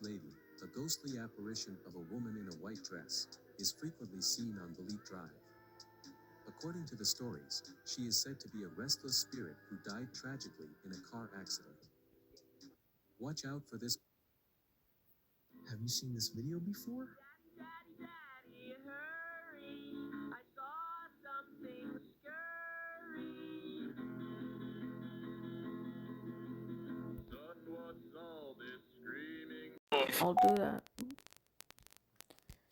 lady, a ghostly apparition of a woman in a white dress, is frequently seen on Belief Drive. According to the stories, she is said to be a restless spirit who died tragically in a car accident. Watch out for this. Have you seen this video before? Daddy, hurry. I saw something scurry. Son, what's all this screaming? I'll do that.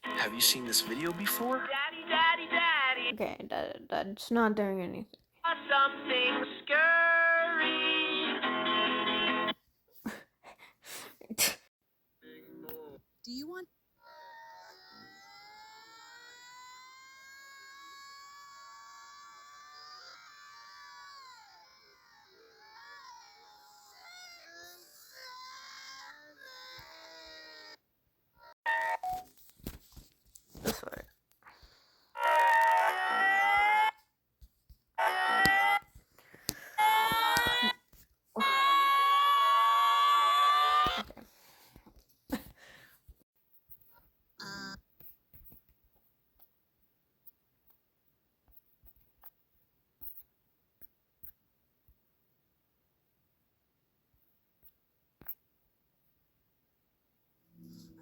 Have you seen this video before? Daddy. Okay, that's not doing anything. Saw something scurry. Do you want? This way.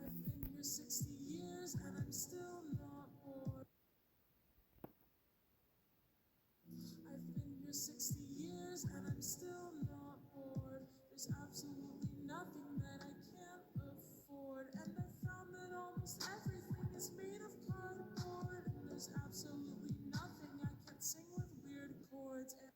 I've been here 60 years and I'm still not bored. I've been here 60 years and I'm still not bored. There's absolutely nothing that I can't afford. And I found that almost everything is made of cardboard. And there's absolutely nothing I can't sing with weird chords. And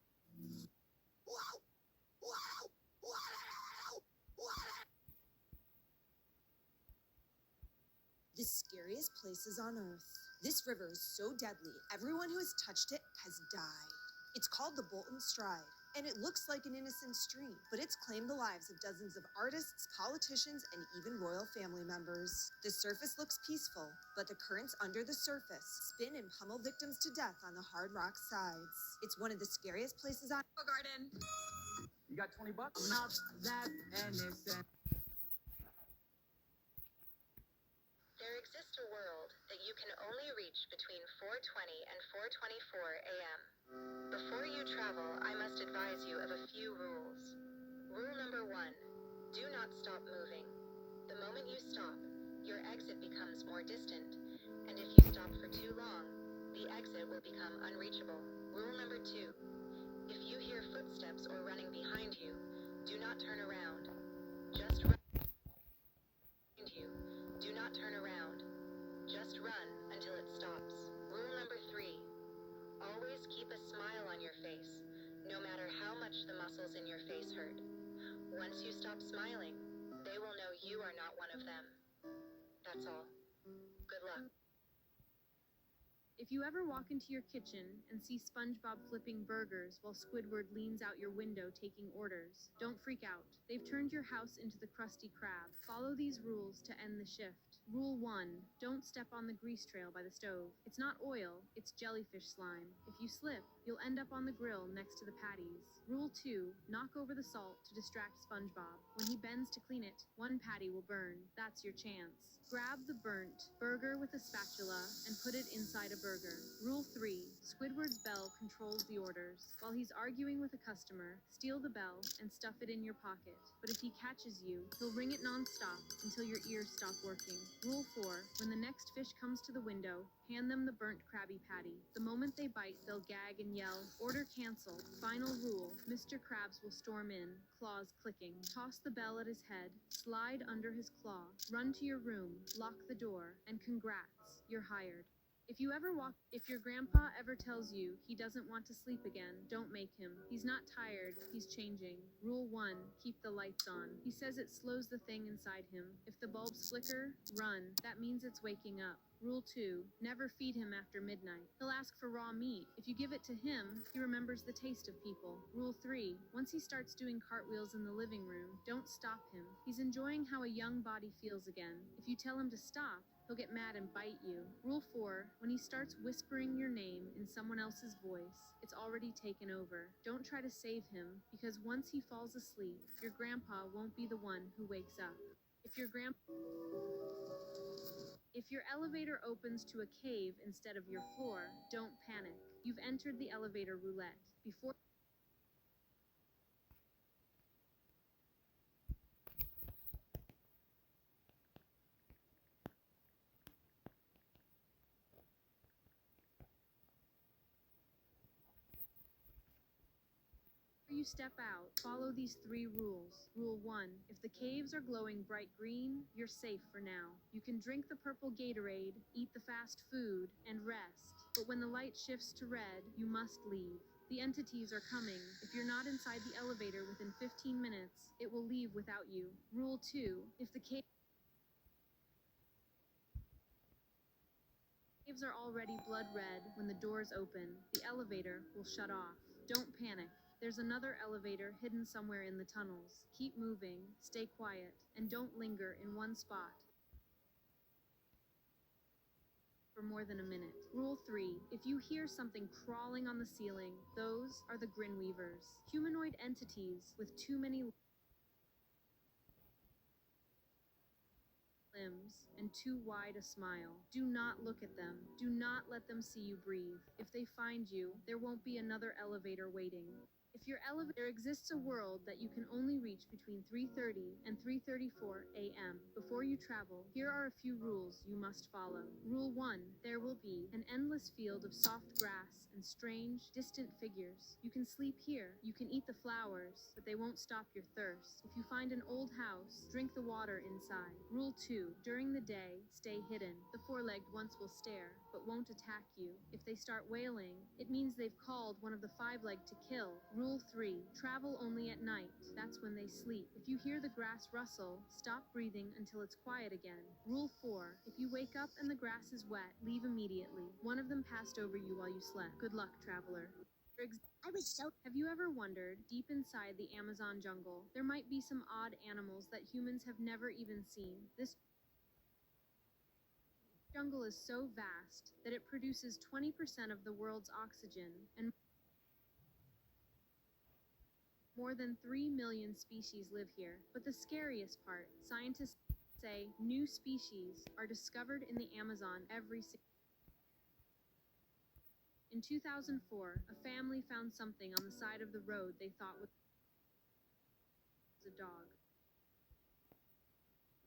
The scariest places on Earth. This river is so deadly, everyone who has touched it has died. It's called the Bolton Stride, and it looks like an innocent stream, but it's claimed the lives of dozens of artists, politicians, and even royal family members. The surface looks peaceful, but the currents under the surface spin and pummel victims to death on the hard rock sides. It's one of the scariest places on Garden. You got $20? Not that innocent. There exists a world that you can only reach between 4:20 and 4:24 a.m. Before you travel, I must advise you of a few rules. Rule number 1, do not stop moving. The moment you stop, your exit becomes more distant, and if you stop for too long, the exit will become unreachable. Rule number 2, if you hear footsteps or running behind you, do not turn around. Just run behind you. Do not turn around. Just run until it stops. Rule number 3. Always keep a smile on your face, no matter how much the muscles in your face hurt. Once you stop smiling, they will know you are not one of them. That's all. Good luck. If you ever walk into your kitchen and see SpongeBob flipping burgers while Squidward leans out your window taking orders, don't freak out. They've turned your house into the Krusty Krab. Follow these rules to end the shift. Rule 1, don't step on the grease trail by the stove. It's not oil, it's jellyfish slime. If you slip, you'll end up on the grill next to the patties. Rule 2, knock over the salt to distract SpongeBob. When he bends to clean it, one patty will burn. That's your chance. Grab the burnt burger with a spatula and put it inside a burger. Rule 3, Squidward's bell controls the orders. While he's arguing with a customer, steal the bell and stuff it in your pocket. But if he catches you, he'll ring it non-stop until your ears stop working. Rule 4, when the next fish comes to the window, hand them the burnt Krabby Patty. The moment they bite, they'll gag and yell, "Order canceled." Final rule, Mr. Krabs will storm in, claws clicking. Toss the bell at his head, slide under his claw, run to your room, lock the door, and congrats, you're hired. If your grandpa ever tells you he doesn't want to sleep again, don't make him. He's not tired, he's changing. Rule 1, keep the lights on. He says it slows the thing inside him. If the bulbs flicker, run. That means it's waking up. Rule 2, never feed him after midnight. He'll ask for raw meat. If you give it to him, he remembers the taste of people. Rule 3, once he starts doing cartwheels in the living room, don't stop him. He's enjoying how a young body feels again. If you tell him to stop, he'll get mad and bite you. Rule 4, when he starts whispering your name in someone else's voice, it's already taken over. Don't try to save him, because once he falls asleep, your grandpa won't be the one who wakes up. If If your elevator opens to a cave instead of your floor, don't panic. You've entered the elevator roulette. Before you step out, follow these 3 rules. Rule 1. If the caves are glowing bright green, you're safe for now. You can drink the purple Gatorade, eat the fast food, and rest. But when the light shifts to red, you must leave. The entities are coming. If you're not inside the elevator within 15 minutes, it will leave without you. Rule 2. If the caves are already blood red when the doors open, the elevator will shut off. Don't panic. There's another elevator hidden somewhere in the tunnels. Keep moving, stay quiet, and don't linger in one spot for more than a minute. Rule 3. If you hear something crawling on the ceiling, those are the Grinweavers. Humanoid entities with too many limbs and too wide a smile. Do not look at them. Do not let them see you breathe. If they find you, there won't be another elevator waiting. If your elevator exists a world that you can only reach between 3:30 and 3:34 a.m. Before you travel, here are a few rules you must follow. Rule 1. There will be an endless field of soft grass and strange, distant figures. You can sleep here. You can eat the flowers, but they won't stop your thirst. If you find an old house, drink the water inside. Rule 2. During the day, stay hidden. The 4-legged ones will stare, but won't attack you. If they start wailing, it means they've called one of the 5-legged to kill. Rule 3. Travel only at night. That's when they sleep. If you hear the grass rustle, stop breathing until it's quiet again. Rule 4. If you wake up and the grass is wet, leave immediately. One of them passed over you while you slept. Good luck, traveler. Have you ever wondered, deep inside the Amazon jungle, there might be some odd animals that humans have never even seen? This jungle is so vast that it produces 20% of the world's oxygen, and more than 3 million species live here. But the scariest part, scientists say new species are discovered in the Amazon every In 2004, a family found something on the side of the road they thought was a dog.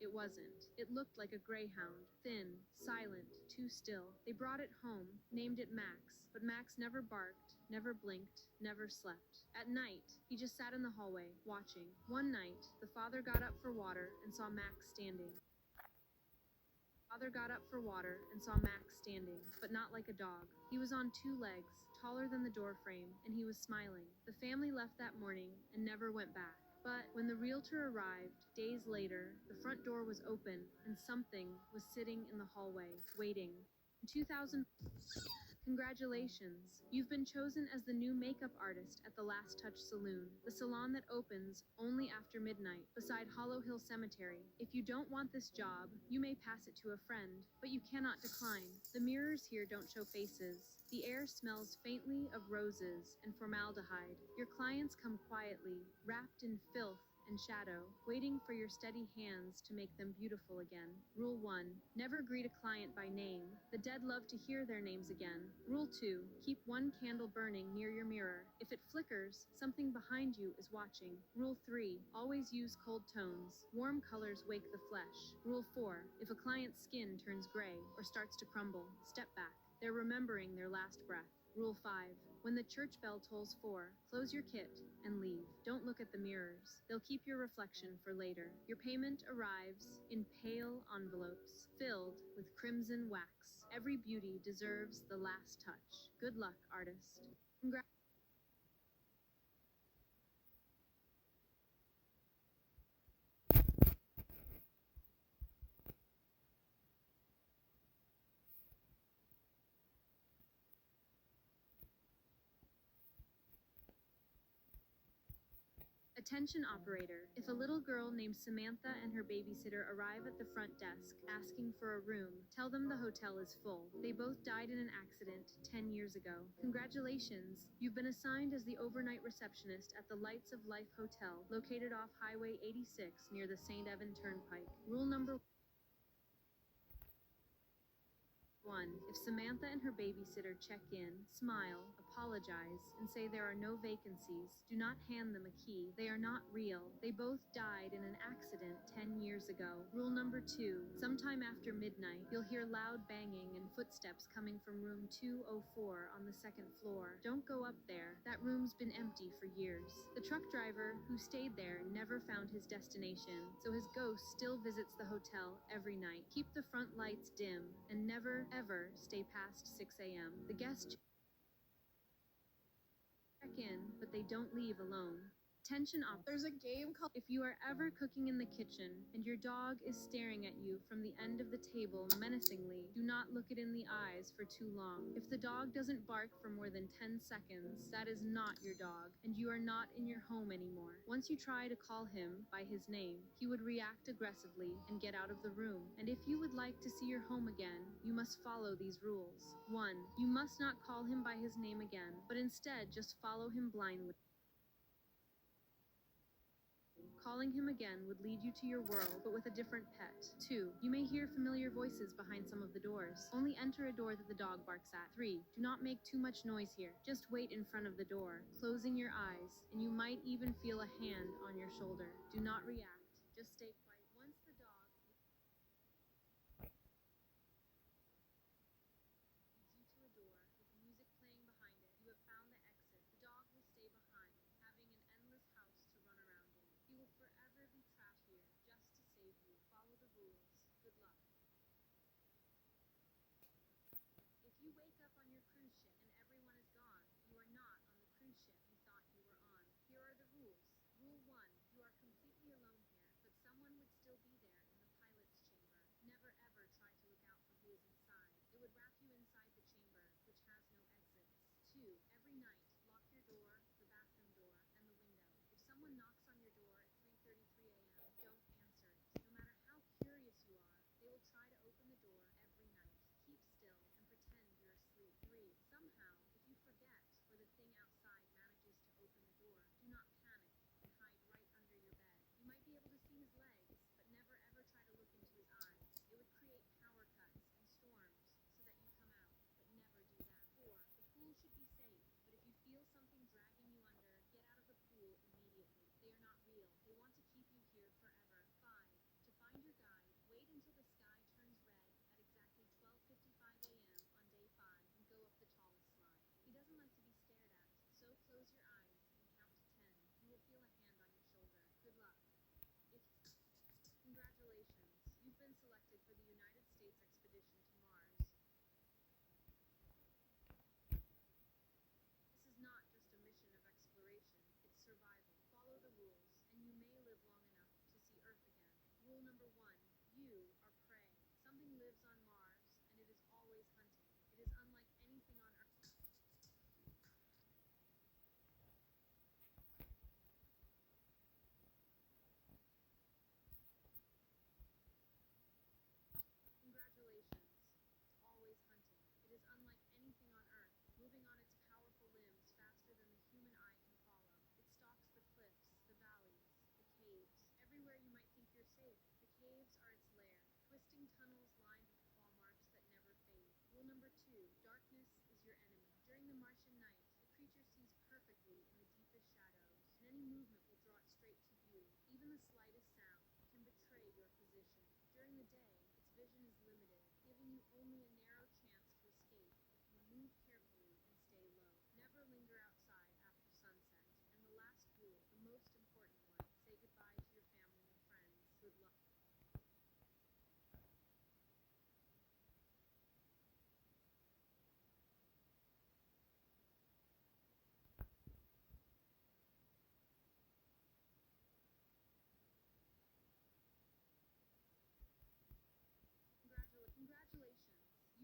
It wasn't. It looked like a greyhound, thin, silent, too still. They brought it home, named it Max, but Max never barked, never blinked, never slept. At night, he just sat in the hallway, watching. One night, the father got up for water and saw Max standing. But not like a dog. He was on 2 legs, taller than the door frame, and he was smiling. The family left that morning and never went back. But when the realtor arrived, days later, the front door was open and something was sitting in the hallway, waiting. In 2000, congratulations! You've been chosen as the new makeup artist at the Last Touch Saloon, the salon that opens only after midnight, beside Hollow Hill Cemetery. If you don't want this job, you may pass it to a friend, but you cannot decline. The mirrors here don't show faces. The air smells faintly of roses and formaldehyde. Your clients come quietly, wrapped in filth and shadow, waiting for your steady hands to make them beautiful again. Rule 1. Never greet a client by name. The dead love to hear their names again. Rule 2. Keep 1 candle burning near your mirror. If it flickers, something behind you is watching. Rule 3. Always use cold tones. Warm colors wake the flesh. Rule 4. If a client's skin turns gray or starts to crumble, step back. They're remembering their last breath. Rule 5. When the church bell tolls 4, close your kit and leave. Don't look at the mirrors. They'll keep your reflection for later. Your payment arrives in pale envelopes filled with crimson wax. Every beauty deserves the last touch. Good luck, artist. Attention operator. If a little girl named Samantha and her babysitter arrive at the front desk asking for a room, tell them the hotel is full. They both died in an accident 10 years ago. Congratulations. You've been assigned as the overnight receptionist at the Lights of Life Hotel, located off Highway 86 near the St. Evan Turnpike. Rule number 1. If Samantha and her babysitter check in, smile, apologize, and say there are no vacancies, do not hand them a key. They are not real. They both died in an accident 10 years ago. Rule number 2. Sometime after midnight, you'll hear loud banging and footsteps coming from room 204 on the second floor. Don't go up there. That room's been empty for years. The truck driver who stayed there never found his destination, so his ghost still visits the hotel every night. Keep the front lights dim and never ever stay past 6 a.m. The guests check in, but they don't leave alone. Attention op. There's a game called. If you are ever cooking in the kitchen and your dog is staring at you from the end of the table menacingly, do not look it in the eyes for too long. If the dog doesn't bark for more than 10 seconds, that is not your dog, and you are not in your home anymore. Once you try to call him by his name, he would react aggressively and get out of the room. And if you would like to see your home again, you must follow these rules. 1. You must not call him by his name again, but instead just follow him blindly. Calling him again would lead you to your world, but with a different pet. 2. You may hear familiar voices behind some of the doors. Only enter a door that the dog barks at. 3. Do not make too much noise here. Just wait in front of the door, closing your eyes, and you might even feel a hand on your shoulder. Do not react. Just stay quiet. Once the dog leads you to a door with music playing behind it, you have found the exit. The dog will stay behind, having an endless house to run around in. He will forever be trapped here just to save you. Follow the rules. Good luck. If you wake up on your cruise ship and everyone is gone, you are not on the cruise ship you thought you were on. Here are the rules. Rule 1. You are completely alone here, but someone would still be there in the pilot's chamber. Never ever try to look out for who is inside. It would wrap you inside the chamber, which has no exits. 2. Every night, lock your door, the bathroom door, and the window. If someone knocks on your door at 3:33 a.m., don't answer it. No matter how curious you are, they will try to open the door every night. Keep still and pretend you're asleep. 3. Somehow, if you forget or the thing outside manages to open the door, do not panic and hide right under your bed. You might be able to see his legs, but never ever try to look into his eyes. It would create power cuts and storms so that you come out, but never do that. 4. The pool should be safe, but if you feel something dragging you under, get out of the pool immediately. They are not real. They want to keep you here forever. 5. To find your guide, wait until the sky turns red at exactly 12:55 a.m. on day 5 and go up the tallest slide. He doesn't like to be stared at, so close your eyes and count to 10. You will feel a hand on your shoulder. Good luck. Congratulations. You've been selected for the United States expedition to Mars. This is not just a mission of exploration, it's survival. Follow the rules, and you may live long enough to see Earth again. Rule number 1. You are prey. Something lives on Mars, and it is always hunting. It is unlike anything on Earth. Congratulations. It's always hunting. It is unlike anything on Earth, moving on its powerful limbs faster than the human eye can follow. It stalks the cliffs, the valleys, the caves. Everywhere you might think you're safe, the caves are its lair. Twisting tunnels lined with claw marks that never fade. Rule number 2. Darkness is your enemy. During the Martian night, the creature sees perfectly in the deepest shadows, and any movement will draw it straight to you. Even the slightest sound can betray your position. During the day, its vision is limited, giving you only a narrow chance to escape if you move carefully and stay low. Never linger outside after sunset. And the last rule, the most important one, say goodbye to your family and friends. Good luck. Congratulations.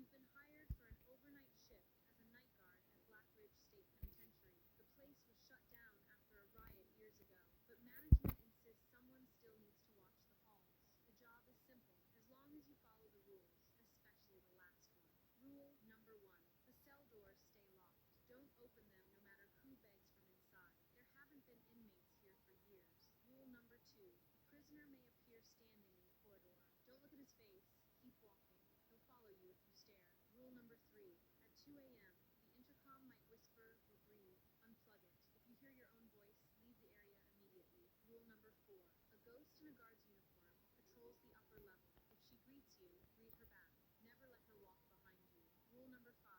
open them no matter who begs from inside. There haven't been inmates here for years. Rule number 2. A prisoner may appear standing in the corridor. Don't look at his face. Keep walking. He'll follow you if you stare. Rule number 3. At 2 a.m., the intercom might whisper or breathe. Unplug it. If you hear your own voice, leave the area immediately. Rule number 4. A ghost in a guard's uniform patrols the upper level. If she greets you, greet her back. Never let her walk behind you. Rule number 5.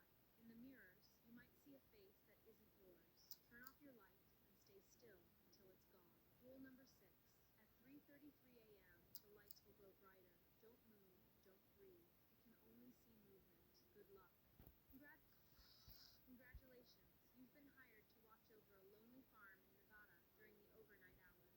In the mirrors, you might see a face that isn't yours. Turn off your light and stay still until it's gone. Rule number 6. At 3:33 a.m., the lights will grow brighter. Don't move. Don't breathe. You can only see movement. Good luck. Congratulations. You've been hired to watch over a lonely farm in Nevada during the overnight hours.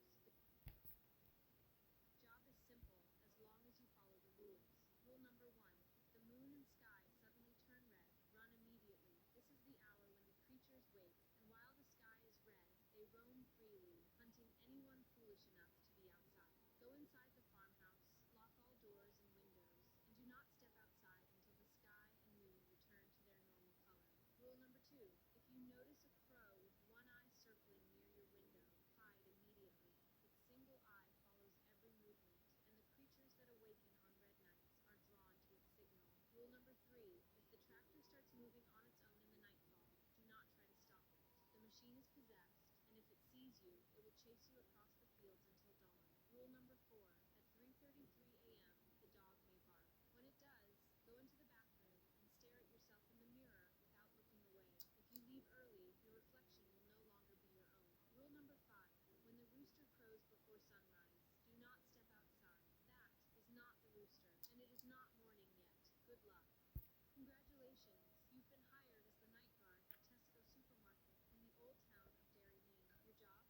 The job is simple as long as you follow the rules. Rule number 1. If the moon and sky suddenly turn red, run immediately. This is the hour when the creatures wake, and while the sky is red, they roam freely, hunting anyone foolish enough to be outside. Go inside the farmhouse, lock all doors and windows, and do not step outside until the sky and moon return to their normal color. Rule number 2. If you notice a crow with one eye circling near your window, hide immediately. Its single eye follows every movement, and the creatures that awaken on red nights are drawn to its signal. Rule number 3. If the tractor starts moving on its own in the nightfall, do not try to stop it. The machine is possessed, and if it sees you, it will chase you across the fields until dawn. Rule number 4. At 3:33 a.m., the dog may bark. When it does, go into the bathroom and stare at yourself in the mirror without looking away. If you leave early, your reflection will no longer be your own. Rule number 5. When the rooster crows before sunrise, do not step outside. That is not the rooster, and it is not morning yet. Good luck. Congratulations. You've been hired as the night guard at Tesco Supermarket in the old town of Derry, Maine. Your job?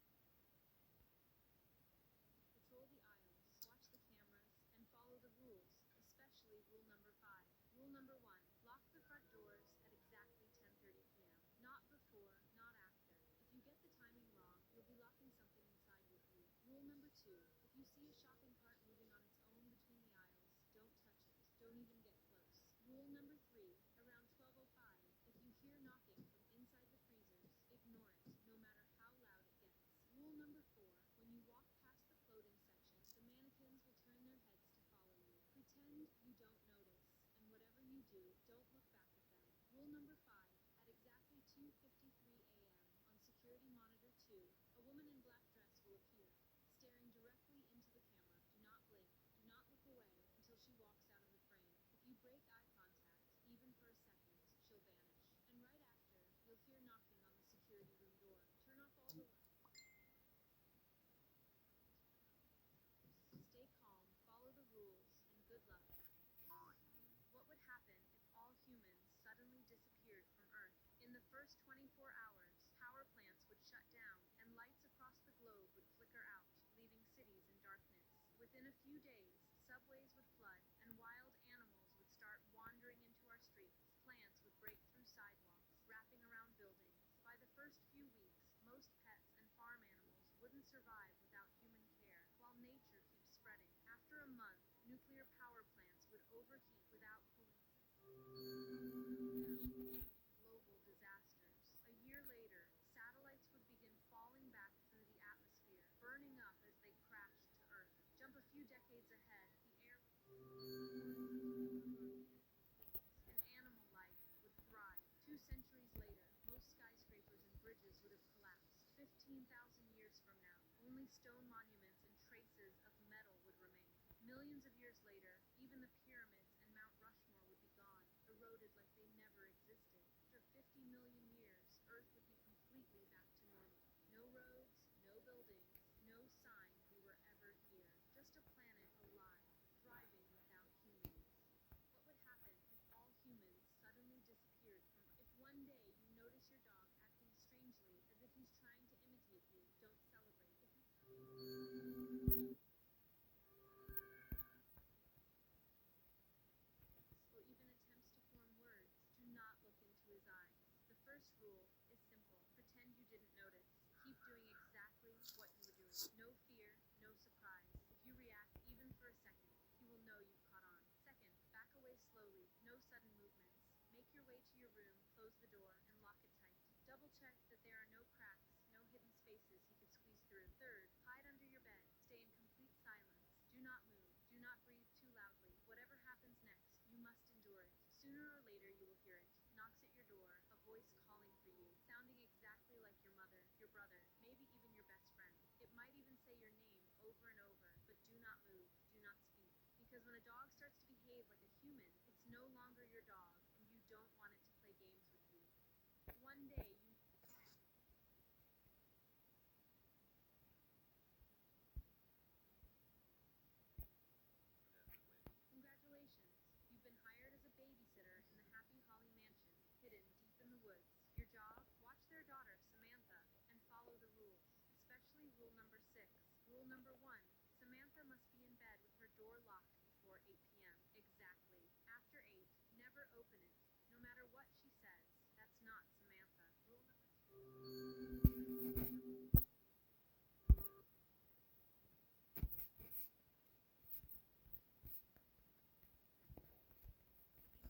Patrol the aisles, watch the cameras, and follow the rules, especially rule number 5. Rule number 1. Lock the front doors at exactly 10:30 p.m. Not before, not after. If you get the timing wrong, you'll be locking something inside with you. Rule number 2. If you see a shopping cart moving on its own between the aisles, don't touch it. Don't even get close. Rule number 3. Around 12:05, if you hear knocking from inside the freezers, ignore it, no matter how loud it gets. Rule number 4. When you walk past the clothing section, the mannequins will turn their heads to follow you. Pretend you don't notice, and whatever you do, don't look back at them. Rule number 5. At exactly 2:53 a.m. on security monitor 2, a woman in black dress will appear, staring directly into the camera. Do not blink. Do not look away until she walks out of the frame. If you break eye contact, even for a second, she'll vanish. And right after, you'll hear knocking on the security room door. Turn off all the lights. Stay calm, follow the rules, and good luck. What would happen if all humans suddenly disappeared from Earth? In the first 24 hours, power plants would shut down, and lights across the globe would flicker out, leaving cities in darkness. Within a few days, subways would flood, and wild animals would start wandering into our streets. Plants would break through sidewalks, wrapping around buildings. By the first few weeks, most pets and farm animals wouldn't survive without human care, while nature keeps spreading. After a month, nuclear power plants would overheat without cooling systems. Global disasters. A year later, satellites would begin falling back through the atmosphere, burning up as they crashed to Earth. Jump a few decades ahead, the air and animal life would thrive. 2 centuries later, most skyscrapers and bridges would have collapsed. 15,000 years from now, only stone monuments and traces of metal would remain. Millions of years later, even the pyramids and Mount Rushmore would be gone, eroded like they never existed. After 50 million years, Earth would be completely back to normal. No roads, no buildings, no sign we were ever here. Just a planet alive, thriving without humans. What would happen if all humans suddenly disappeared from Earth? If one day you notice your dog acting strangely as if he's trying to imitate you, don't celebrate. Or even attempts to form words, do not look into his eyes. The first rule is simple. Pretend you didn't notice. Keep doing exactly what you were doing. No fear, no surprise. If you react even for a second, he will know you've caught on. Second, back away slowly. No sudden movements. Make your way to your room, close the door, and lock it tight. Double check that there are no cracks, no hidden spaces he could squeeze through. Third, hide under your bed. Stay in complete silence. Do not move. Do not breathe too loudly. Whatever happens next, you must endure it. Sooner or later you will hear it. Knocks at your door, a voice calling for you, sounding exactly like your mother, your brother, maybe even your best friend. It might even say your name over and over, but do not move, do not speak. Because when a dog starts to behave like a human, it's no longer your dog, and you don't want it to play games with you. One day you Congratulations! You've been hired as a babysitter in the Happy Holly Mansion, hidden deep in the woods. Your job? Watch their daughter, Samantha, and follow the rules, especially rule number 6. Rule number 1. Samantha must be in bed with her door locked before 8 p.m. Exactly. After 8, never open it, no matter what she says. That's not Samantha. Rule number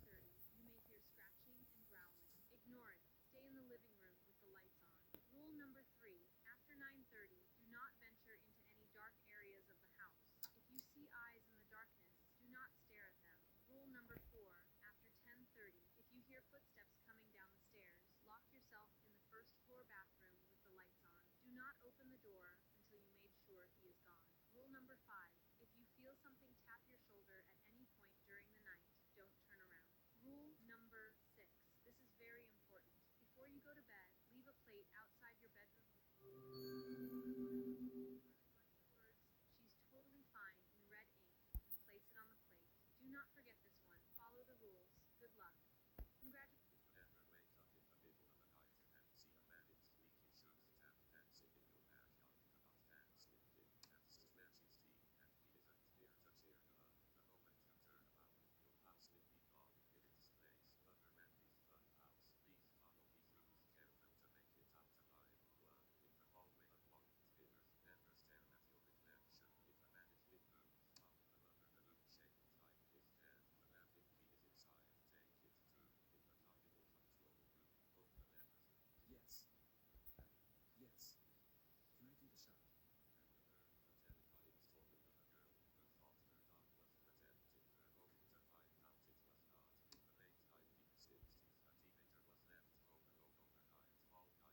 8:30, you may hear scratching and growling. Ignore it. Stay in the living room with the lights on. Rule number 3. After 9:30, do not venture into any dark areas of the house. If you see eyes in the darkness, do not stare at them. Rule number 4. After 10:30, if you hear footsteps coming down the stairs, lock yourself in the first floor bathroom with the lights on. Do not open the door until you made sure he is gone. Rule number 5. If you feel something tap your shoulder at any point during the night, don't turn around. Rule number 6. This is very important. Before you go to bed, leave a plate outside your bedroom. Words, "She's totally fine" in red ink, and place it on the plate. Do not forget this one. Follow the rules. Good luck. Congratulations. If you ever wake up in the middle of the night and see a man in squeaky shoes tap dancing in your backyard, do not dance with him. That's sweaty Steve, and he isn't here to cheer you up. The moment you turn around, your house will be gone in its place. Lover Randy's fun house. Please follow these rules careful to make it out alive. 1. In the hallway of long stairs, never stare at your reflection. If a man is with rooms, mount the lover balloon shape behind his head. The magic key is inside. Take it to in the carnival control room. Pull the levers. Yes. Yes. Can I do the shot? The terrifying story of a girl who thought her dog was protecting her home to find out it was not. In the late 1960s, a teenager was left home alone overnight, all night long.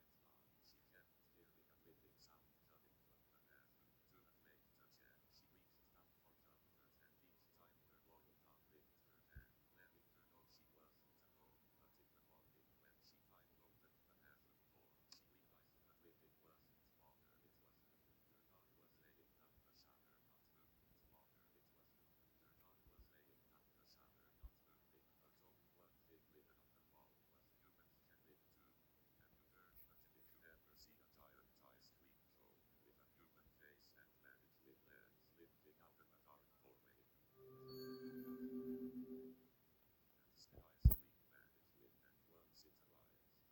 She kept hearing a whipping sound coming from the bathroom. Too afraid to check, she reached out for comfort, and each time her loyal dog licked her hand, letting her know she wasn't alone. But in the morning, when she finally opened the bathroom door, she realized the whipping wasn't longer, it was new. Her dog was laying down the shower, not moving. Longer, it was new. Her dog was laying down the shower, not moving. But only one thing written on the wall was humans can live too. Have you heard? But if you ever see a giant ice cream cone with a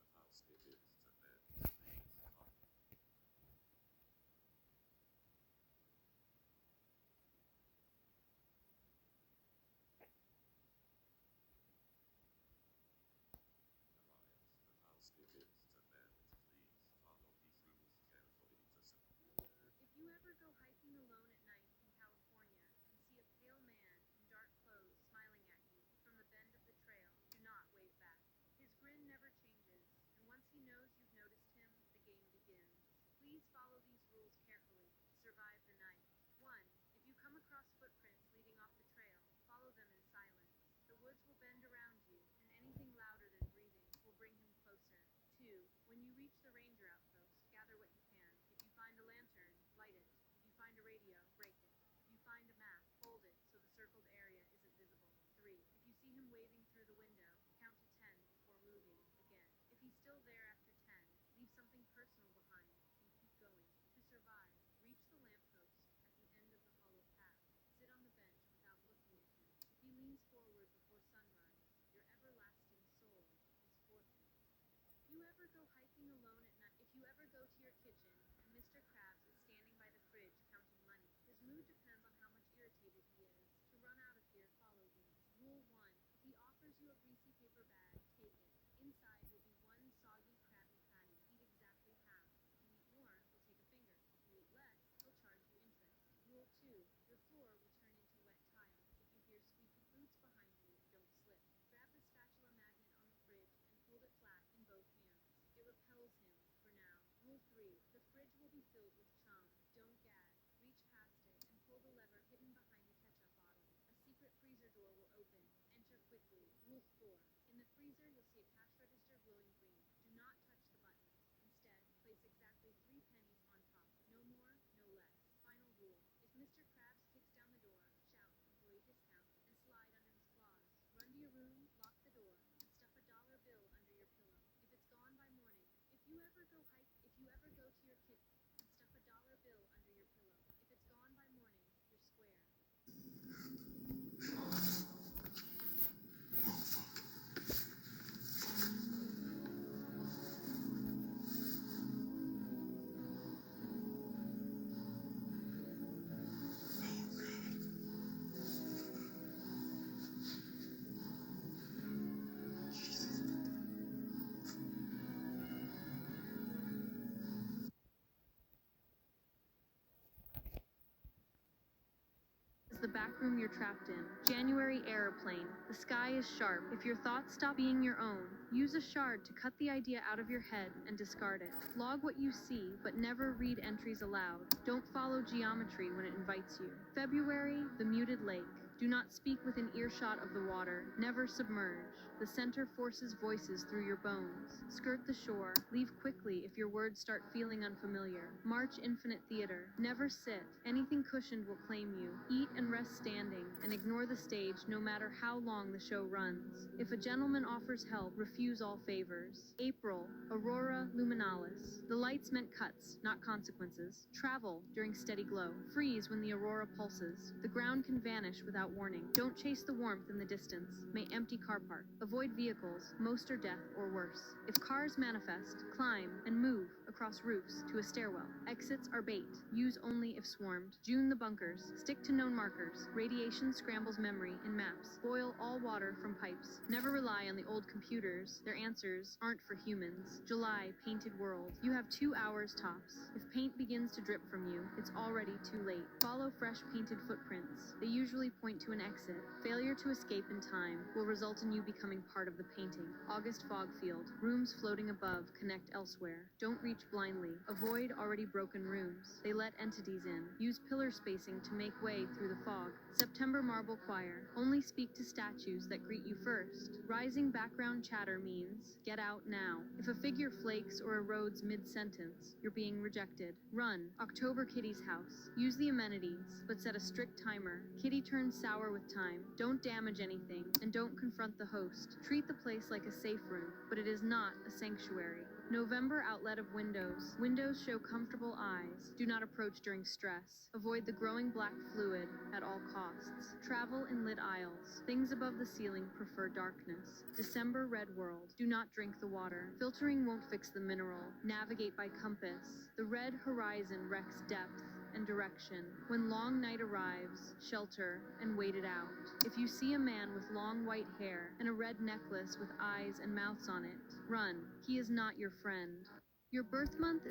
human face and managed legs lifting out of a dark doorway. That's the ice cream managed with, and once it arrives, the house begins to bend. The house begins to bend. Please follow these rules carefully to If you ever go hiking alone at night in California and see a pale man in dark clothes smiling at you from the bend of the trail, do not wave back. His grin never changes, and once he knows you've noticed him, the game begins. Please follow these rules carefully to survive the night. 1. If you come across footprints leading off the trail, follow them in silence. The woods will bend around you, and anything louder than breathing will bring him closer. 2. When you reach the ranger outpost, gather what you can. If you find a lantern, light it. If you find a radio, break it. If you find a map, hold it so the circled area isn't visible. 3. If you see him waving through the window, count to 10 before moving again. If he's still there after 10, leave something personal behind and keep going. To survive, reach the lamppost at the end of the hollow path. Sit on the bench without looking at him. If he leans forward before sunrise, your everlasting soul is forfeit. If you ever go hiking alone at night, if you ever go to your kitchen and Mr. Krabs is standing by the fridge counting money, his mood depends on how much irritated he is. To run out of here, follow these. Rule 1. If he offers you a greasy paper bag, take it. Inside will be one soggy, crabby patty. Rule 4. In the freezer, you'll see a cash register glowing green. Do not touch the buttons. Instead, place exactly 3 pennies on top. No more, no less. Final rule. If Mr. Krabs kicks down the door, shout employee discount and slide under his claws. Run to your room, lock the door, and stuff a dollar bill under your pillow. If it's gone by morning, if you ever go to your kitchen and stuff a dollar bill under your pillow, if it's gone by morning, you're square. Is the back room you're trapped in. January aeroplane. The sky is sharp. If your thoughts stop being your own, use a shard to cut the idea out of your head and discard it. Log what you see, but never read entries aloud. Don't follow geometry when it invites you. February, the muted lake. Do not speak within earshot of the water. Never submerge. The center forces voices through your bones. Skirt the shore. Leave quickly if your words start feeling unfamiliar. March infinite theater. Never sit. Anything cushioned will claim you. Eat and rest standing, and ignore the stage no matter how long the show runs. If a gentleman offers help, refuse all favors. April, aurora luminalis. The lights meant cuts, not consequences. Travel during steady glow. Freeze when the aurora pulses. The ground can vanish without warning. Don't chase the warmth in the distance. May empty car park. Avoid vehicles, most are death or worse. If cars manifest, climb and move across roofs to a stairwell. Exits are bait. Use only if swarmed. June the bunkers. Stick to known markers. Radiation scrambles memory in maps. Boil all water from pipes. Never rely on the old computers. Their answers aren't for humans. July, painted world. You have 2 hours tops. If paint begins to drip from you, it's already too late. Follow fresh painted footprints. They usually point to an exit. Failure to escape in time will result in you becoming part of the painting. August fog field. Rooms floating above connect elsewhere. Don't reach blindly. Avoid already broken rooms. They let entities in. Use pillar spacing to make way through the fog. September marble choir. Only speak to statues that greet you first. Rising background chatter means get out now. If a figure flakes or erodes mid-sentence, you're being rejected. Run. October Kitty's house. Use the amenities, but set a strict timer. Kitty turns sour with time. Don't damage anything, and don't confront the host. Treat the place like a safe room, but it is not a sanctuary. November outlet of windows. Windows show comfortable eyes. Do not approach during stress. Avoid the growing black fluid at all costs. Travel in lit aisles. Things above the ceiling prefer darkness. December red world. Do not drink the water. Filtering won't fix the mineral. Navigate by compass. The red horizon wrecks depth and direction. When long night arrives, shelter and wait it out. If you see a man with long white hair and a red necklace with eyes and mouths on it, run. He is not your friend. Your birth month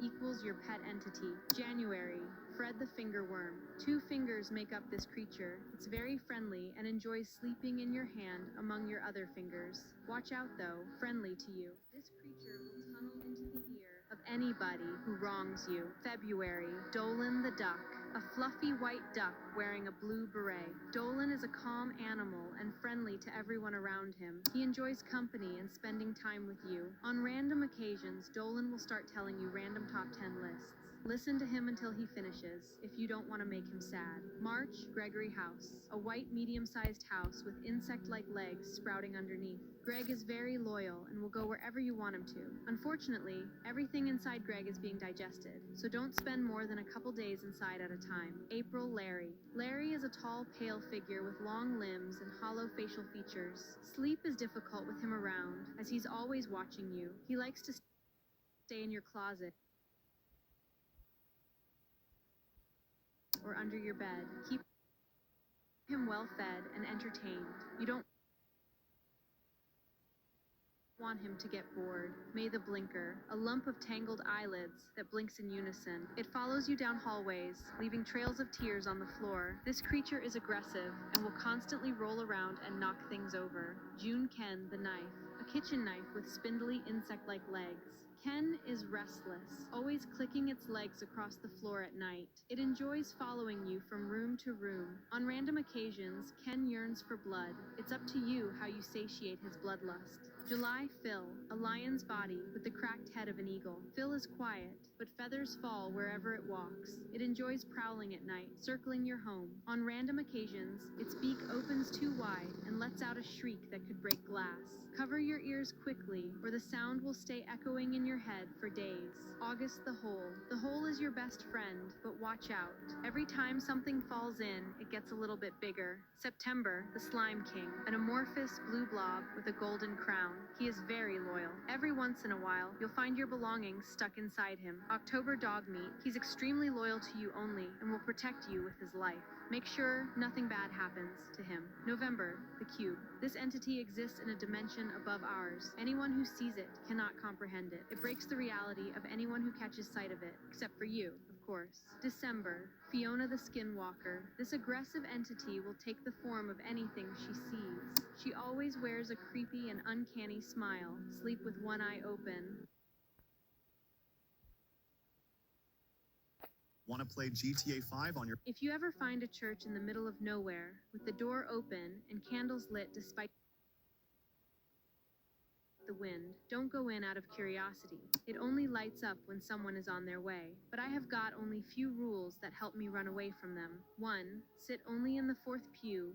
equals your pet entity. January, Fred the finger worm. 2 fingers make up this creature. It's very friendly and enjoys sleeping in your hand among your other fingers. Watch out though, friendly to you. This creature will tunnel into the ear of anybody who wrongs you. February, Dolan the duck. A fluffy white duck wearing a blue beret. Dolan is a calm animal and friendly to everyone around him. He enjoys company and spending time with you. On random occasions, Dolan will start telling you random top 10 lists. Listen to him until he finishes, if you don't want to make him sad. March, Gregory House. A white medium-sized house with insect-like legs sprouting underneath. Greg is very loyal and will go wherever you want him to. Unfortunately, everything inside Greg is being digested, so don't spend more than a couple days inside at a time. April, Larry. Larry is a tall, pale figure with long limbs and hollow facial features. Sleep is difficult with him around, as he's always watching you. He likes to stay in your closet or under your bed. Keep him well fed and entertained. You don't want him to get bored. May the blinker, a lump of tangled eyelids that blinks in unison. It follows you down hallways, leaving trails of tears on the floor. This creature is aggressive and will constantly roll around and knock things over. June Ken, the knife. A kitchen knife with spindly insect-like legs. Ken is restless, always clicking its legs across the floor at night. It enjoys following you from room to room. On random occasions, Ken yearns for blood. It's up to you how you satiate his bloodlust. July, Phil, a lion's body with the cracked head of an eagle. Phil is quiet, but feathers fall wherever it walks. It enjoys prowling at night, circling your home. On random occasions, its beak opens too wide and lets out a shriek that could break glass. Cover your ears quickly, or the sound will stay echoing in your head for days. August, the hole. The hole is your best friend, but watch out. Every time something falls in, it gets a little bit bigger. September, the Slime King, an amorphous blue blob with a golden crown. He is very loyal. Every once in a while, you'll find your belongings stuck inside him. October, dog meat. He's extremely loyal to you only and will protect you with his life. Make sure nothing bad happens to him. November, the cube. This entity exists in a dimension above ours. Anyone who sees it cannot comprehend it. It breaks the reality of anyone who catches sight of it, except for you, of course. December, Fiona the Skinwalker. This aggressive entity will take the form of anything she sees. She always wears a creepy and uncanny smile, sleep with one eye open. Want to play GTA 5 on your... If you ever find a church in the middle of nowhere, with the door open and candles lit despite the wind, don't go in out of curiosity. It only lights up when someone is on their way. But I have got only few rules that help me run away from them. 1. Sit only in the fourth pew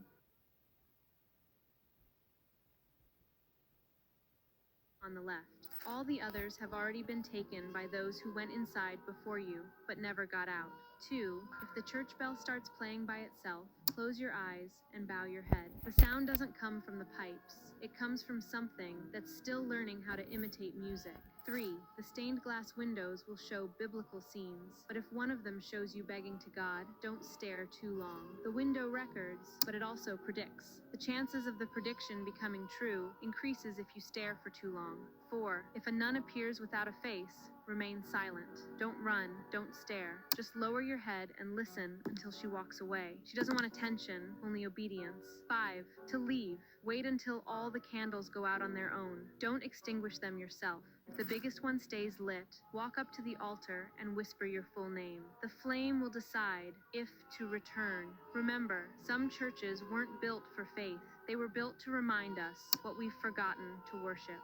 on the left. All the others have already been taken by those who went inside before you, but never got out. 2. If the church bell starts playing by itself, close your eyes and bow your head. The sound doesn't come from the pipes. It comes from something that's still learning how to imitate music. 3. The stained glass windows will show biblical scenes, but if one of them shows you begging to God, don't stare too long. The window records, but it also predicts. The chances of the prediction becoming true increases if you stare for too long. 4. If a nun appears without a face, remain silent. Don't run, don't stare. Just lower your head and listen until she walks away. She doesn't want attention, only obedience. 5. To leave. Wait until all the candles go out on their own. Don't extinguish them yourself. If the biggest one stays lit, walk up to the altar and whisper your full name. The flame will decide if to return. Remember, some churches weren't built for faith. They were built to remind us what we've forgotten to worship.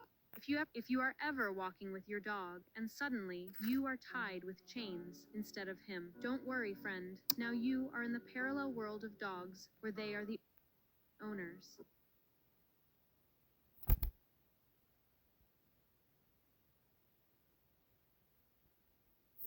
If you are ever walking with your dog and suddenly you are tied with chains instead of him, don't worry, friend. Now you are in the parallel world of dogs where they are the owners.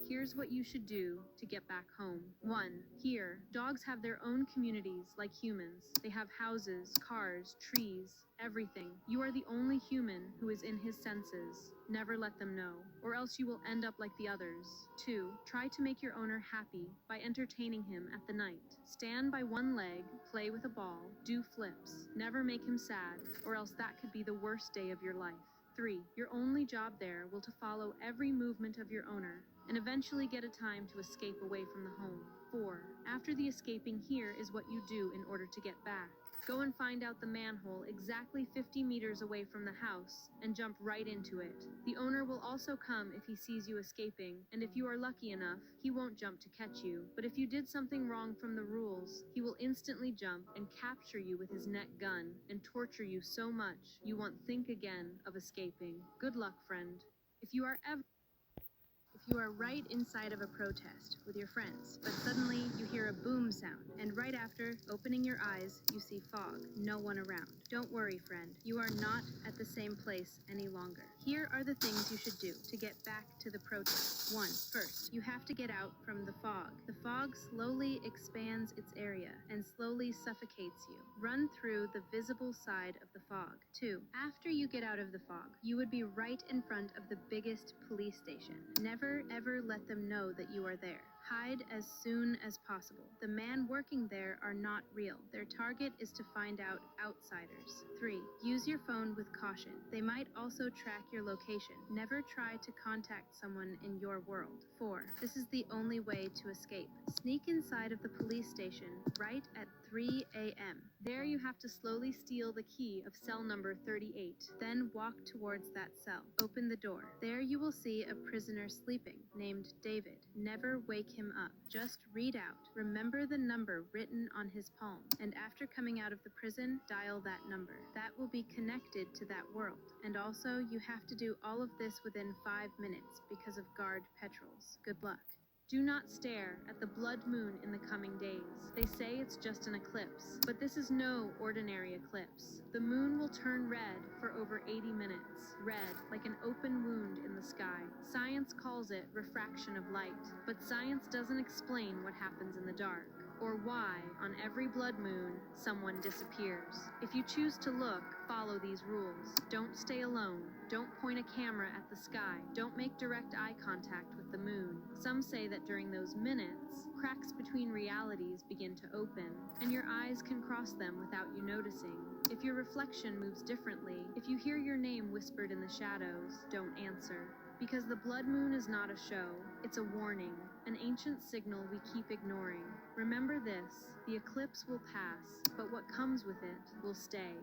Here's what you should do to get back home. 1. Here, dogs have their own communities like humans. They have houses, cars, trees, everything. You are the only human who is in his senses. Never let them know, or else you will end up like the others. 2. Try to make your owner happy by entertaining him at the night. Stand by one leg, play with a ball, do flips. Never make him sad, or else that could be the worst day of your life. 3. Your only job there will to follow every movement of your owner and eventually get a time to escape away from the home. 4. After the escaping, here is what you do in order to get back. Go and find out the manhole exactly 50 meters away from the house and jump right into it. The owner will also come if he sees you escaping, and if you are lucky enough, he won't jump to catch you. But if you did something wrong from the rules, he will instantly jump and capture you with his net gun and torture you so much you won't think again of escaping. Good luck, friend. If you are right inside of a protest with your friends, but suddenly you hear a boom sound, and right after opening your eyes, you see fog, no one around. Don't worry, friend. You are not at the same place any longer. Here are the things you should do to get back to the protest. 1. First, you have to get out from the fog. The fog slowly expands its area and slowly suffocates you. Run through the visible side of the fog. 2. After you get out of the fog, you would be right in front of the biggest police station. Never ever let them know that you are there. Hide as soon as possible. The man working there are not real. Their target is to find out outsiders. 3. Use your phone with caution. They might also track your location. Never try to contact someone in your world. 4. This is the only way to escape. Sneak inside of the police station right at 3 a.m. There you have to slowly steal the key of cell number 38. Then walk towards that cell. Open the door. There you will see a prisoner sleeping named David. Never wake him up. Just read out. Remember the number written on his palm. And after coming out of the prison, dial that number. That will be connected to that world. And also, you have to do all of this within 5 minutes because of guard patrols. Good luck. Do not stare at the blood moon in the coming days. They say it's just an eclipse, but this is no ordinary eclipse. The moon will turn red for over 80 minutes. Red, like an open wound in the sky. Science calls it refraction of light, but science doesn't explain what happens in the dark, or why, on every blood moon, someone disappears. If you choose to look, follow these rules. Don't stay alone. Don't point a camera at the sky. Don't make direct eye contact with the moon. Some say that during those minutes, cracks between realities begin to open, and your eyes can cross them without you noticing. If your reflection moves differently, if you hear your name whispered in the shadows, don't answer. Because the blood moon is not a show, it's a warning, an ancient signal we keep ignoring. Remember this, the eclipse will pass, but what comes with it will stay.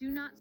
Do not...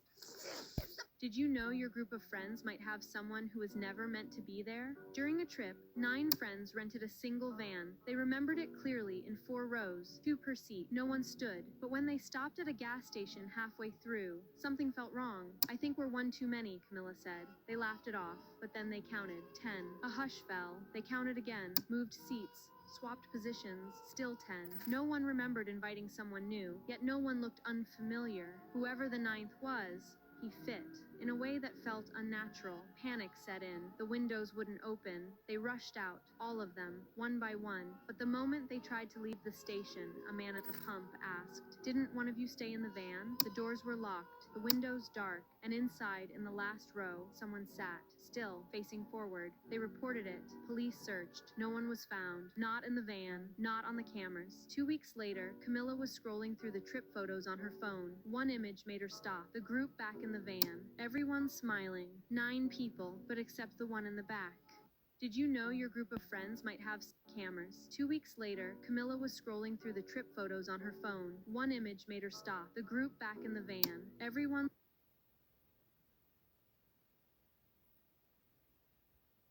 Did you know your group of friends might have someone who was never meant to be there? During a trip, 9 friends rented a single van. They remembered it clearly in 4 rows, 2 per seat. No one stood. But when they stopped at a gas station halfway through, something felt wrong. I think we're one too many, Camilla said. They laughed it off, but then they counted. 10. A hush fell. They counted again, moved seats, swapped positions, still 10. No one remembered inviting someone new, yet no one looked unfamiliar. Whoever the 9th was, he fit. In a way that felt unnatural, panic set in. The windows wouldn't open. They rushed out, all of them, one by one. But the moment they tried to leave the station, a man at the pump asked, "Didn't one of you stay in the van?" The doors were locked, the windows dark, and inside, in the last row, someone sat, still, facing forward. They reported it. Police searched. No one was found. Not in the van, not on the cameras. 2 weeks later, Camilla was scrolling through the trip photos on her phone. One image made her stop. The group back in the van. Everyone smiling. 9 people, but except the one in the back. Did you know your group of friends might have cameras? 2 weeks later, Camilla was scrolling through the trip photos on her phone. One image made her stop. The group back in the van. Everyone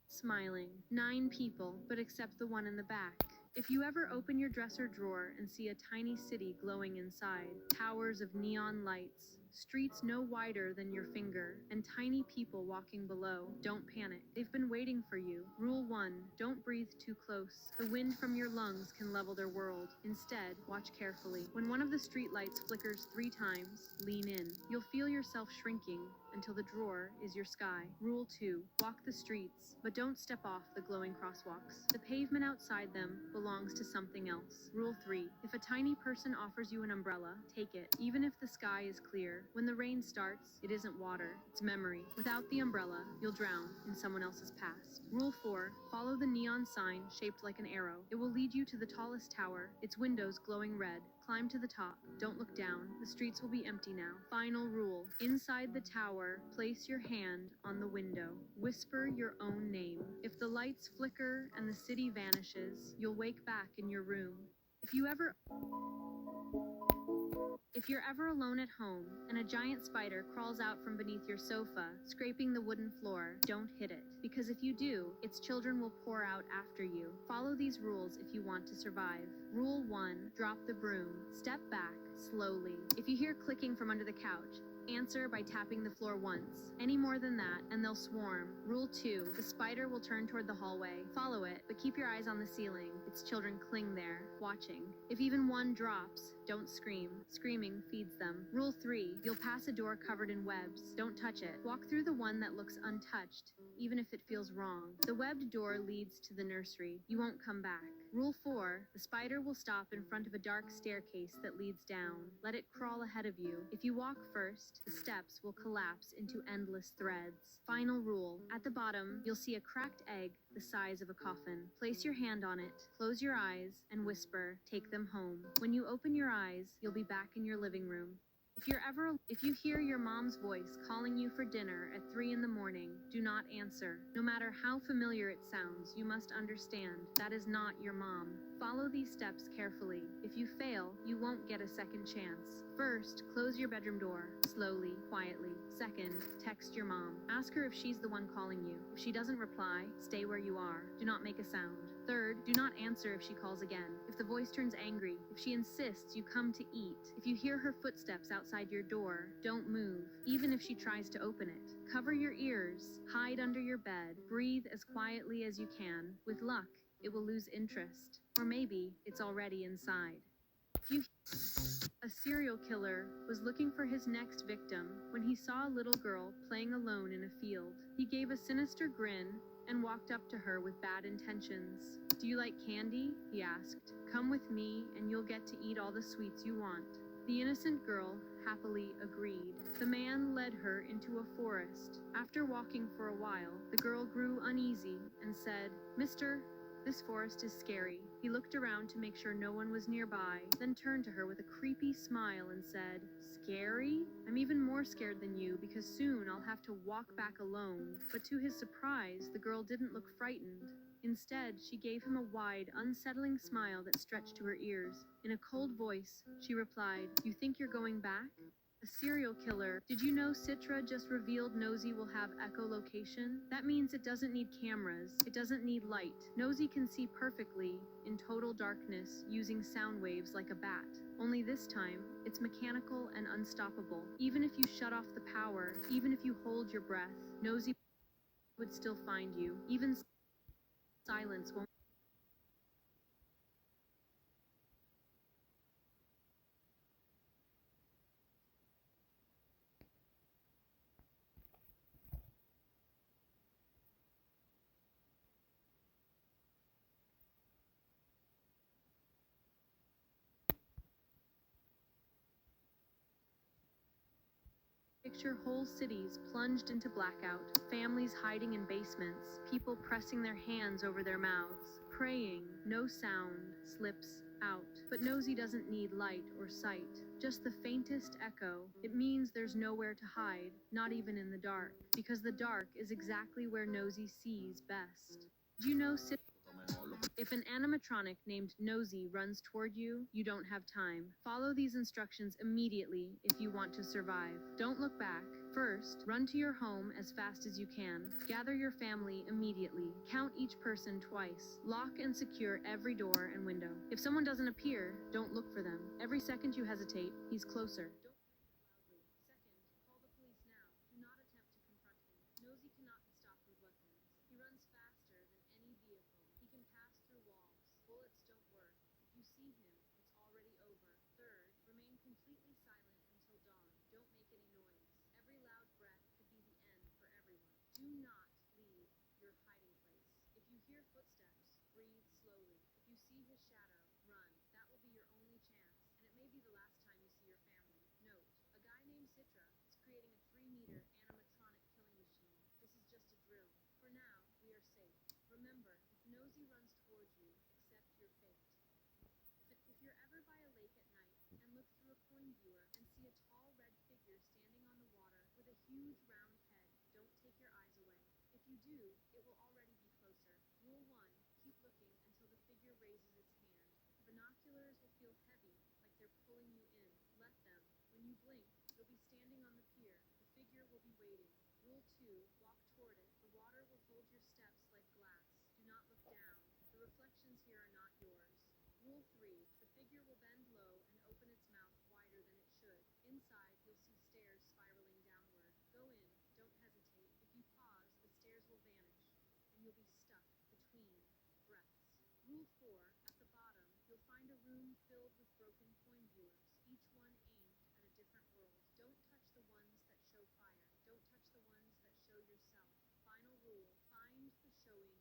smiling. 9 people, but except the one in the back. If you ever open your dresser drawer and see a tiny city glowing inside, towers of neon lights, streets no wider than your finger, and tiny people walking below, don't panic. They've been waiting for you. Rule 1, don't breathe too close. The wind from your lungs can level their world. Instead, watch carefully. When one of the street lights flickers 3 times, lean in. You'll feel yourself shrinking until the drawer is your sky. Rule 2, walk the streets, but don't step off the glowing crosswalks. The pavement outside them belongs to something else. Rule 3, if a tiny person offers you an umbrella, take it, even if the sky is clear. When the rain starts, it isn't water, it's memory. Without the umbrella, you'll drown in someone else's past. Rule 4, follow the neon sign shaped like an arrow. It will lead you to the tallest tower, its windows glowing red. Climb to the top. Don't look down. The streets will be empty now. Final rule. Inside the tower, place your hand on the window. Whisper your own name. If the lights flicker and the city vanishes, you'll wake back in your room. If you're ever alone at home and a giant spider crawls out from beneath your sofa, scraping the wooden floor, don't hit it. Because if you do, its children will pour out after you. Follow these rules if you want to survive. Rule 1, drop the broom. Step back, slowly. If you hear clicking from under the couch, answer by tapping the floor once. Any more than that, and they'll swarm. Rule 2, the spider will turn toward the hallway. Follow it, but keep your eyes on the ceiling. Its children cling there, watching. If even one drops, don't scream. Screaming feeds them. Rule 3, you'll pass a door covered in webs. Don't touch it. Walk through the one that looks untouched, even if it feels wrong. The webbed door leads to the nursery. You won't come back. Rule 4, the spider will stop in front of a dark staircase that leads down. Let it crawl ahead of you. If you walk first, the steps will collapse into endless threads. Final rule, at the bottom, you'll see a cracked egg the size of a coffin. Place your hand on it, close your eyes, and whisper, "Take them home." When you open your eyes, you'll be back in your living room. If you hear your mom's voice calling you for dinner at 3 in the morning, do not answer. No matter how familiar it sounds, you must understand that is not your mom. Follow these steps carefully. If you fail, you won't get a second chance. First, close your bedroom door, slowly, quietly. Second, text your mom. Ask her if she's the one calling you. If she doesn't reply, stay where you are. Do not make a sound. Third, do not answer if she calls again. If the voice turns angry, if she insists you come to eat, if you hear her footsteps outside your door, don't move, even if she tries to open it. Cover your ears, hide under your bed, breathe as quietly as you can. With luck, it will lose interest. Or maybe it's already inside. A serial killer was looking for his next victim when he saw a little girl playing alone in a field. He gave a sinister grin and walked up to her with bad intentions. "Do you like candy?" he asked. "Come with me and you'll get to eat all the sweets you want." The innocent girl happily agreed. The man led her into a forest. After walking for a while, the girl grew uneasy and said, "Mister, this forest is scary." He looked around to make sure no one was nearby, then turned to her with a creepy smile and said, "Scary? I'm even more scared than you because soon I'll have to walk back alone." But to his surprise, the girl didn't look frightened. Instead, she gave him a wide, unsettling smile that stretched to her ears. In a cold voice, she replied, "You think you're going back?" A serial killer. Did you know Citra just revealed Nosy will have echolocation? That means it doesn't need cameras. It doesn't need light. Nosy can see perfectly in total darkness using sound waves like a bat. Only this time, it's mechanical and unstoppable. Even if you shut off the power, even if you hold your breath, Nosy would still find you. Even silence won't. Picture whole cities plunged into blackout, families hiding in basements, people pressing their hands over their mouths, praying. No sound slips out. But Nosy doesn't need light or sight, just the faintest echo. It means there's nowhere to hide, not even in the dark, because the dark is exactly where Nosy sees best. Do you know if an animatronic named Nosy runs toward you, you don't have time. Follow these instructions immediately if you want to survive. Don't look back. First, run to your home as fast as you can. Gather your family immediately. Count each person twice. Lock and secure every door and window. If someone doesn't appear, don't look for them. Every second you hesitate, he's closer. Don't loudly. Second, call the police now. Do not attempt to confront him. Nosy cannot be stopped with weapons. He runs faster than any vehicle. He can pass through walls. Bullets don't work. If you see him, it's already over. Third, remain completely silent until dawn. Don't make any noise. Every loud breath could be the end for everyone. Do not leave your hiding place. If you hear footsteps, breathe slowly. If you see his shadow, run. That will be your only chance, and it may be the last time you see your family. Note, a guy named Citra is creating a 3-meter animatronic killing machine. This is just a drill. For now, we are safe. Remember, if Nosy runs towards you, accept your fate. If you're ever by a lake at night and look through a coin viewer and see a tall red figure standing on the water with a huge round head, don't take your eyes away. If you do, it will already be closer. Rule 1, keep looking until the figure raises its hand. The binoculars will feel heavy, like they're pulling you in. Let them. When you blink, you'll be standing on the pier. The figure will be waiting. Rule 2, walk toward it. The water will hold your steps like glass. Do not look down. The reflections here are not yours. Rule 3, the figure will bend low and open its mouth wider than it should. Inside, you'll see stairs spiraling downward. Go in, don't hesitate. If you pause, the stairs will vanish, and you'll be stuck between breaths. Rule 4, at the bottom, you'll find a room filled with broken coin viewers, each one aimed at a different world. Don't touch the ones that show fire. Don't touch the ones that show yourself. Final rule, find the showing